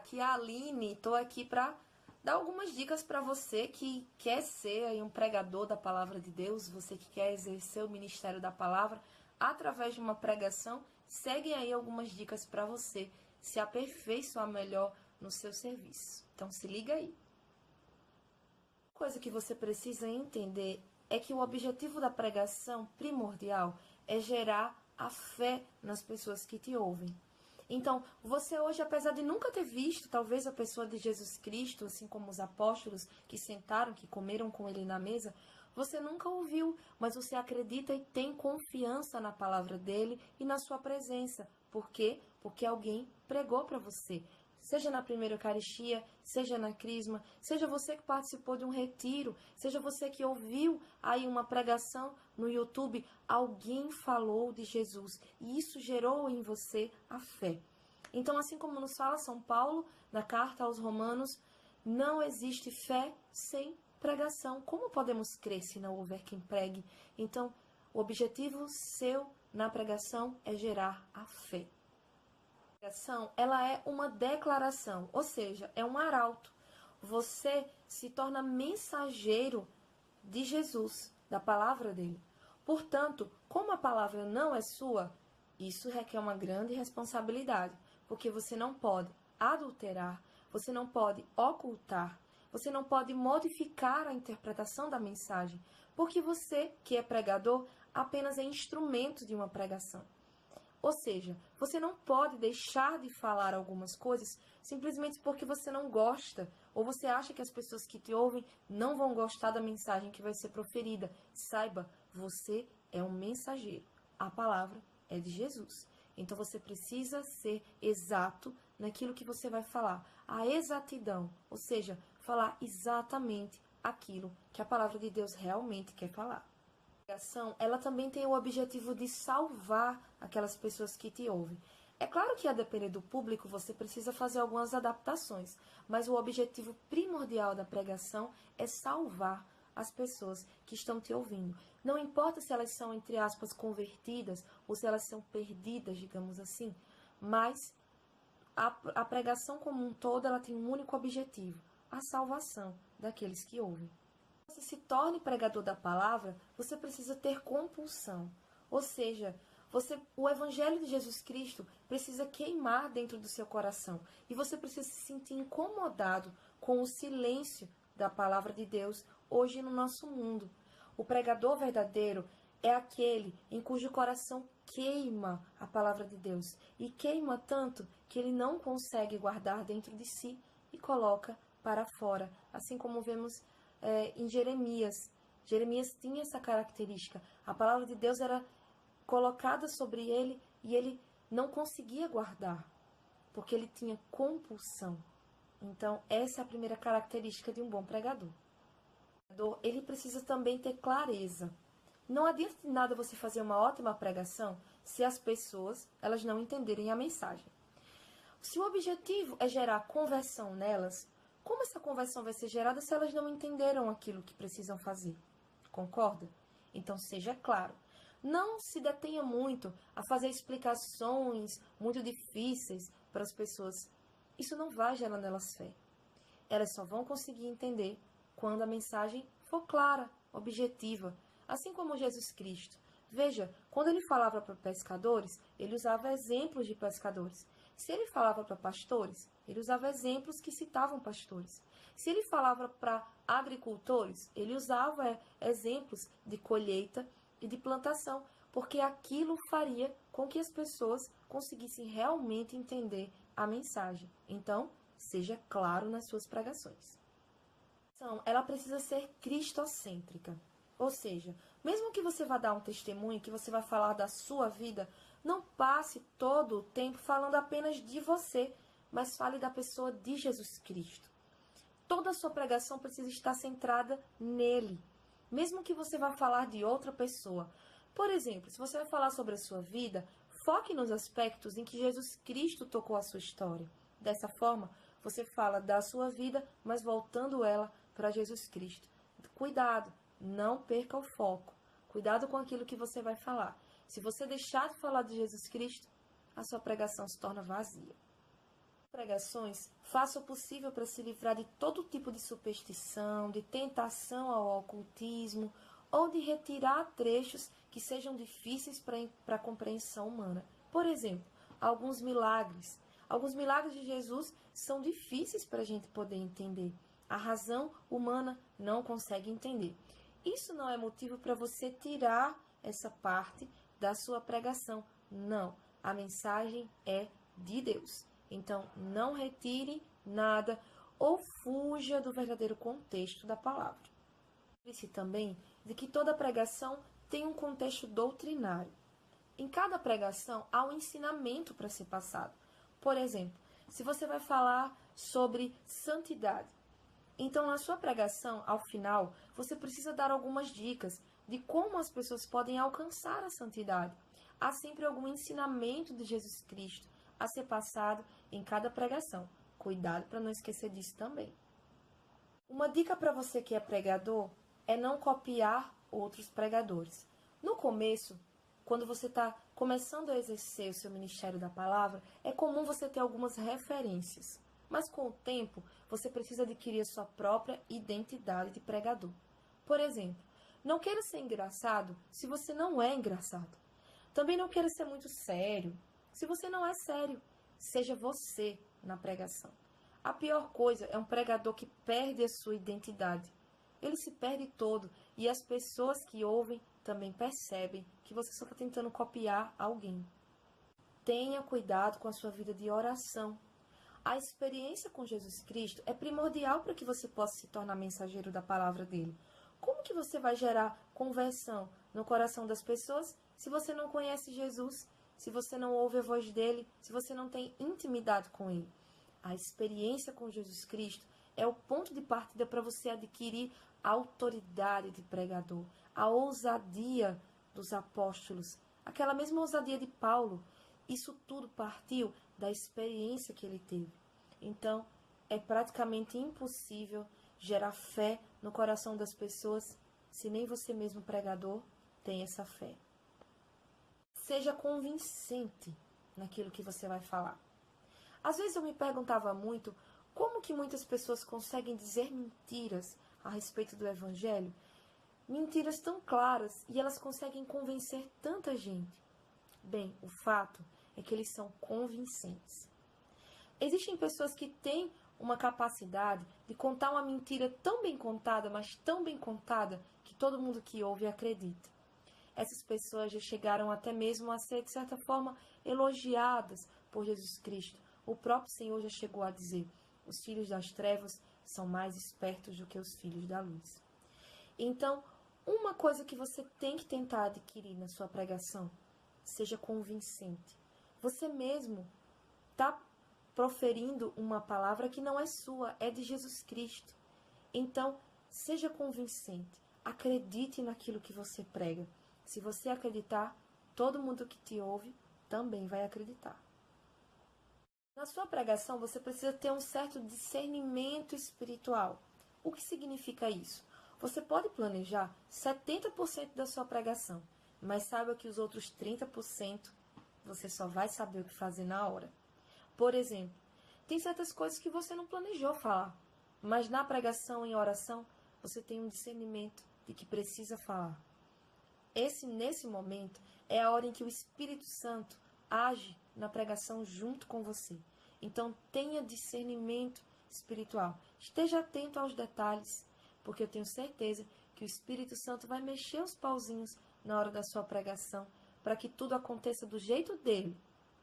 aqui é a Aline, estou aqui para dar algumas dicas para você que quer ser aí um pregador da palavra de Deus, você que quer exercer o ministério da palavra através de uma pregação. Segue aí algumas dicas para você se aperfeiçoar melhor no seu serviço. Então se liga aí. Coisa que você precisa entender é que o objetivo da pregação primordial é gerar a fé nas pessoas que te ouvem. Então, você hoje, apesar de nunca ter visto, talvez, a pessoa de Jesus Cristo, assim como os apóstolos que sentaram, que comeram com ele na mesa, você nunca ouviu, mas você acredita e tem confiança na palavra dele e na sua presença. Por quê? Porque alguém pregou para você. Seja na primeira Eucaristia, seja na Crisma, seja você que participou de um retiro, seja você que ouviu aí uma pregação no YouTube, alguém falou de Jesus e isso gerou em você a fé. Então, assim como nos fala São Paulo, na carta aos Romanos, não existe fé sem pregação. Como podemos crer se não houver quem pregue? Então, o objetivo seu na pregação é gerar a fé. A pregação, ela é uma declaração, ou seja, é um arauto. Você se torna mensageiro de Jesus, da palavra dele. Portanto, como a palavra não é sua, isso requer uma grande responsabilidade, porque você não pode adulterar, você não pode ocultar, você não pode modificar a interpretação da mensagem, porque você, que é pregador, apenas é instrumento de uma pregação. Ou seja, você não pode deixar de falar algumas coisas simplesmente porque você não gosta ou você acha que as pessoas que te ouvem não vão gostar da mensagem que vai ser proferida. Saiba, você é um mensageiro. A palavra é de Jesus. Então você precisa ser exato naquilo que você vai falar. A exatidão, ou seja, falar exatamente aquilo que a palavra de Deus realmente quer falar. A pregação, ela também tem o objetivo de salvar aquelas pessoas que te ouvem. É claro que, a depender do público, você precisa fazer algumas adaptações, mas o objetivo primordial da pregação é salvar as pessoas que estão te ouvindo. Não importa se elas são, entre aspas, convertidas ou se elas são perdidas, digamos assim, mas a pregação como um todo, ela tem um único objetivo: a salvação daqueles que ouvem. Você se torne pregador da palavra, você precisa ter compulsão. Ou seja, o Evangelho de Jesus Cristo precisa queimar dentro do seu coração. E você precisa se sentir incomodado com o silêncio da palavra de Deus hoje no nosso mundo. O pregador verdadeiro é aquele em cujo coração queima a palavra de Deus. E queima tanto que ele não consegue guardar dentro de si e coloca para fora. Assim como vemos em Jeremias. Jeremias tinha essa característica. A palavra de Deus era colocada sobre ele e ele não conseguia guardar, porque ele tinha compulsão. Então, essa é a primeira característica de um bom pregador. Ele precisa também ter clareza. Não adianta de nada você fazer uma ótima pregação se as pessoas elas não entenderem a mensagem. Se o objetivo é gerar conversão nelas, como essa conversão vai ser gerada se elas não entenderam aquilo que precisam fazer? Concorda? Então seja claro. Não se detenha muito a fazer explicações muito difíceis para as pessoas. Isso não vai gerar nelas fé. Elas só vão conseguir entender quando a mensagem for clara, objetiva. Assim como Jesus Cristo. Veja, quando ele falava para pescadores, ele usava exemplos de pescadores. Se ele falava para pastores, ele usava exemplos que citavam pastores. Se ele falava para agricultores, ele usava exemplos de colheita e de plantação, porque aquilo faria com que as pessoas conseguissem realmente entender a mensagem. Então, seja claro nas suas pregações. Ela precisa ser cristocêntrica. Ou seja, mesmo que você vá dar um testemunho, que você vai falar da sua vida, não passe todo o tempo falando apenas de você, mas fale da pessoa de Jesus Cristo. Toda a sua pregação precisa estar centrada nele, mesmo que você vá falar de outra pessoa. Por exemplo, se você vai falar sobre a sua vida, foque nos aspectos em que Jesus Cristo tocou a sua história. Dessa forma, você fala da sua vida, mas voltando ela para Jesus Cristo. Cuidado, não perca o foco. Cuidado com aquilo que você vai falar. Se você deixar de falar de Jesus Cristo, a sua pregação se torna vazia. Pregações, faça o possível para se livrar de todo tipo de superstição, de tentação ao ocultismo ou de retirar trechos que sejam difíceis para a compreensão humana. Por exemplo, alguns milagres. Alguns milagres de Jesus são difíceis para a gente poder entender. A razão humana não consegue entender. Isso não é motivo para você tirar essa parte da sua pregação. Não, a mensagem é de Deus. Então, não retire nada ou fuja do verdadeiro contexto da palavra. Lembre-se também de que toda pregação tem um contexto doutrinário. Em cada pregação há um ensinamento para ser passado. Por exemplo, se você vai falar sobre santidade, então na sua pregação, ao final, você precisa dar algumas dicas de como as pessoas podem alcançar a santidade. Há sempre algum ensinamento de Jesus Cristo a ser passado em cada pregação. Cuidado para não esquecer disso também. Uma dica para você que é pregador é não copiar outros pregadores. No começo, quando você está começando a exercer o seu ministério da palavra, é comum você ter algumas referências. Mas com o tempo, você precisa adquirir a sua própria identidade de pregador. Por exemplo, não queira ser engraçado se você não é engraçado. Também não queira ser muito sério se você não é sério. Seja você na pregação. A pior coisa é um pregador que perde a sua identidade. Ele se perde todo e as pessoas que ouvem também percebem que você só está tentando copiar alguém. Tenha cuidado com a sua vida de oração. A experiência com Jesus Cristo é primordial para que você possa se tornar mensageiro da palavra dele. Como que você vai gerar conversão no coração das pessoas se você não conhece Jesus, se você não ouve a voz dele, se você não tem intimidade com ele? A experiência com Jesus Cristo é o ponto de partida para você adquirir a autoridade de pregador, a ousadia dos apóstolos, aquela mesma ousadia de Paulo. Isso tudo partiu da experiência que ele teve. Então, é praticamente impossível gerar fé no coração das pessoas se nem você mesmo, pregador, tem essa fé. Seja convincente naquilo que você vai falar. Às vezes eu me perguntava muito como que muitas pessoas conseguem dizer mentiras a respeito do Evangelho, mentiras tão claras, e elas conseguem convencer tanta gente. Bem, o fato é que eles são convincentes. Existem pessoas que têm uma capacidade de contar uma mentira tão bem contada, mas tão bem contada, que todo mundo que ouve acredita. Essas pessoas já chegaram até mesmo a ser, de certa forma, elogiadas por Jesus Cristo. O próprio Senhor já chegou a dizer: os filhos das trevas são mais espertos do que os filhos da luz. Então, uma coisa que você tem que tentar adquirir na sua pregação: seja convincente. Você mesmo está proferindo uma palavra que não é sua, é de Jesus Cristo. Então, seja convincente. Acredite naquilo que você prega. Se você acreditar, todo mundo que te ouve também vai acreditar. Na sua pregação, você precisa ter um certo discernimento espiritual. O que significa isso? Você pode planejar 70% da sua pregação, mas saiba que os outros 30% você só vai saber o que fazer na hora. Por exemplo, tem certas coisas que você não planejou falar, mas na pregação, em oração, você tem um discernimento de que precisa falar. Nesse momento, é a hora em que o Espírito Santo age na pregação junto com você. Então, tenha discernimento espiritual. Esteja atento aos detalhes, porque eu tenho certeza que o Espírito Santo vai mexer os pauzinhos na hora da sua pregação, para que tudo aconteça do jeito dele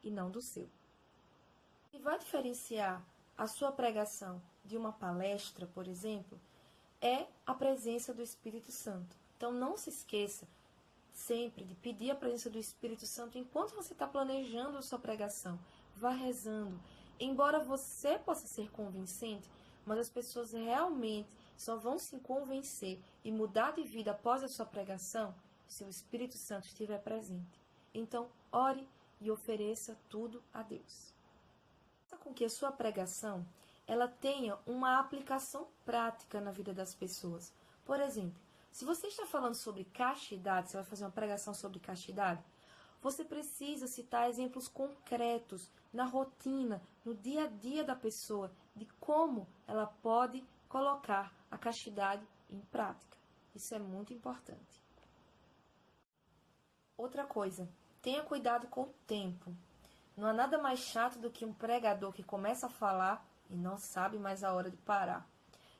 e não do seu. O que vai diferenciar a sua pregação de uma palestra, por exemplo, é a presença do Espírito Santo. Então, não se esqueça sempre de pedir a presença do Espírito Santo enquanto você está planejando a sua pregação. Vá rezando. Embora você possa ser convincente, mas as pessoas realmente só vão se convencer e mudar de vida após a sua pregação se o Espírito Santo estiver presente. Então, ore e ofereça tudo a Deus. Faça com que a sua pregação ela tenha uma aplicação prática na vida das pessoas. Por exemplo, se você está falando sobre castidade, você vai fazer uma pregação sobre castidade, você precisa citar exemplos concretos na rotina, no dia a dia da pessoa, de como ela pode colocar a castidade em prática. Isso é muito importante. Outra coisa, tenha cuidado com o tempo. Não há nada mais chato do que um pregador que começa a falar e não sabe mais a hora de parar.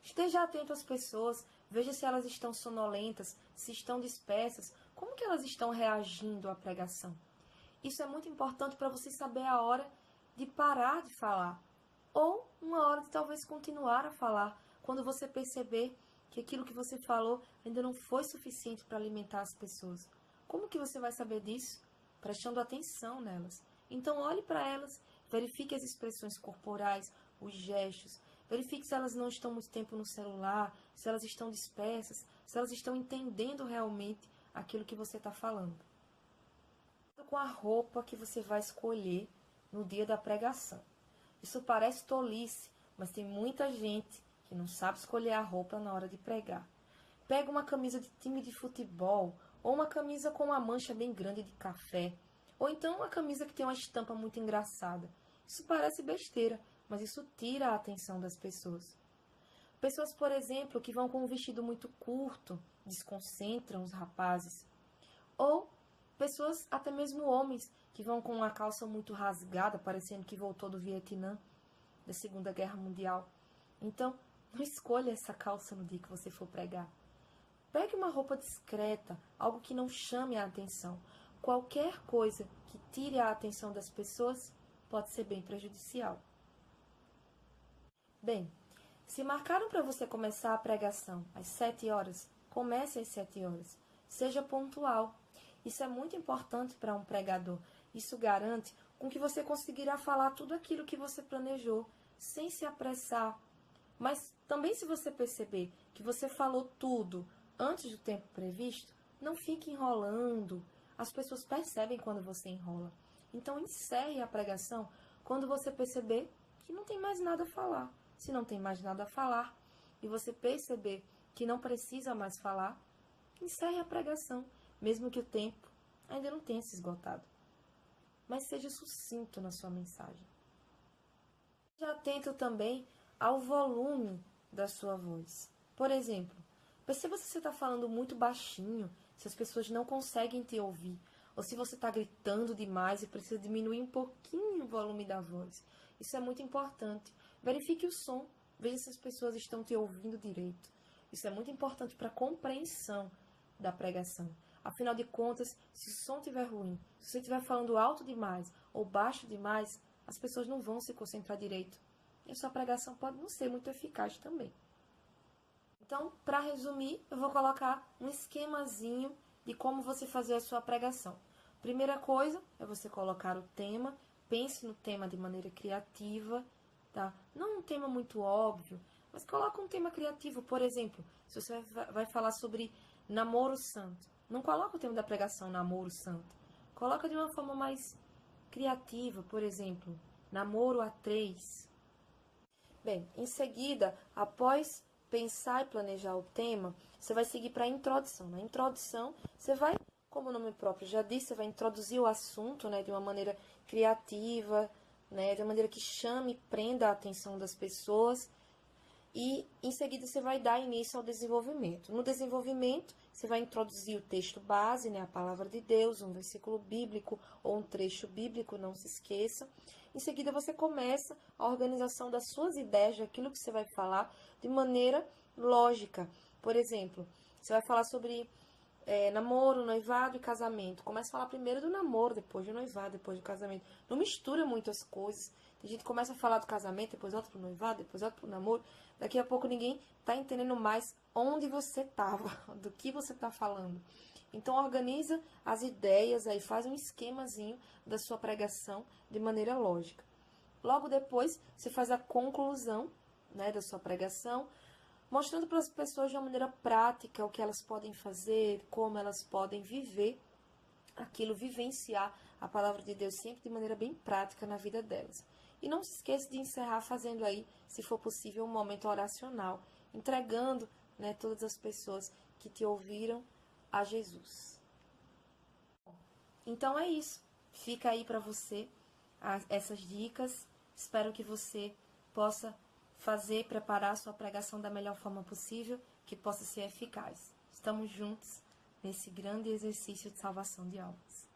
Esteja atento às pessoas, veja se elas estão sonolentas, se estão dispersas, como que elas estão reagindo à pregação. Isso é muito importante para você saber a hora de parar de falar, ou uma hora de talvez continuar a falar, quando você perceber que aquilo que você falou ainda não foi suficiente para alimentar as pessoas. Como que você vai saber disso? Prestando atenção nelas. Então olhe para elas, verifique as expressões corporais, os gestos, verifique se elas não estão muito tempo no celular, se elas estão dispersas, se elas estão entendendo realmente aquilo que você está falando. Com a roupa que você vai escolher no dia da pregação. Isso parece tolice, mas tem muita gente que não sabe escolher a roupa na hora de pregar. Pega uma camisa de time de futebol, ou uma camisa com uma mancha bem grande de café, ou então uma camisa que tem uma estampa muito engraçada. Isso parece besteira, mas isso tira a atenção das pessoas. Pessoas, por exemplo, que vão com um vestido muito curto, desconcentram os rapazes. Ou pessoas, até mesmo homens, que vão com uma calça muito rasgada, parecendo que voltou do Vietnã, da Segunda Guerra Mundial. Então, não escolha essa calça no dia que você for pregar. Pegue uma roupa discreta, algo que não chame a atenção. Qualquer coisa que tire a atenção das pessoas pode ser bem prejudicial. Bem, se marcaram para você começar a pregação às 7 horas, comece às 7 horas. Seja pontual. Isso é muito importante para um pregador. Isso garante com que você conseguirá falar tudo aquilo que você planejou, sem se apressar. Mas também, se você perceber que você falou tudo antes do tempo previsto, não fique enrolando. As pessoas percebem quando você enrola. Então, encerre a pregação quando você perceber que não tem mais nada a falar. Se não tem mais nada a falar e você perceber que não precisa mais falar, encerre a pregação, mesmo que o tempo ainda não tenha se esgotado. Mas seja sucinto na sua mensagem. Seja atento também ao volume da sua voz. Por exemplo, perceba se você está falando muito baixinho, se as pessoas não conseguem te ouvir, ou se você está gritando demais e precisa diminuir um pouquinho o volume da voz. Isso é muito importante. Verifique o som, veja se as pessoas estão te ouvindo direito. Isso é muito importante para a compreensão da pregação. Afinal de contas, se o som estiver ruim, se você estiver falando alto demais ou baixo demais, as pessoas não vão se concentrar direito. E a sua pregação pode não ser muito eficaz também. Então, para resumir, eu vou colocar um esquemazinho de como você fazer a sua pregação. Primeira coisa é você colocar o tema, pense no tema de maneira criativa, tá? Não um tema muito óbvio, mas coloque um tema criativo. Por exemplo, se você vai falar sobre namoro santo, não coloque o tema da pregação namoro santo. Coloca de uma forma mais criativa, por exemplo, namoro a 3. Bem, em seguida, após pensar e planejar o tema, você vai seguir para a introdução. Na introdução, você vai, como o nome próprio já disse, você vai introduzir o assunto, né, de uma maneira criativa, né, de uma maneira que chame e prenda a atenção das pessoas. E, em seguida, você vai dar início ao desenvolvimento. No desenvolvimento, você vai introduzir o texto base, né, a palavra de Deus, um versículo bíblico ou um trecho bíblico, não se esqueça. Em seguida, você começa a organização das suas ideias, daquilo que você vai falar, de maneira lógica. Por exemplo, você vai falar sobre namoro, noivado e casamento. Começa a falar primeiro do namoro, depois do noivado, depois do casamento. Não mistura muito as coisas. Tem gente que começa a falar do casamento, depois volta pro noivado, depois volta pro namoro. Daqui a pouco ninguém tá entendendo mais onde você tava, do que você tá falando. Então organiza as ideias aí, faz um esquemazinho da sua pregação de maneira lógica. Logo depois, você faz a conclusão, né, da sua pregação, mostrando para as pessoas de uma maneira prática o que elas podem fazer, como elas podem viver aquilo, vivenciar a palavra de Deus sempre de maneira bem prática na vida delas. E não se esqueça de encerrar fazendo aí, se for possível, um momento oracional, entregando, né, todas as pessoas que te ouviram a Jesus. Então é isso. Fica aí para você essas dicas. Espero que você possa preparar a sua pregação da melhor forma possível, que possa ser eficaz. Estamos juntos nesse grande exercício de salvação de almas.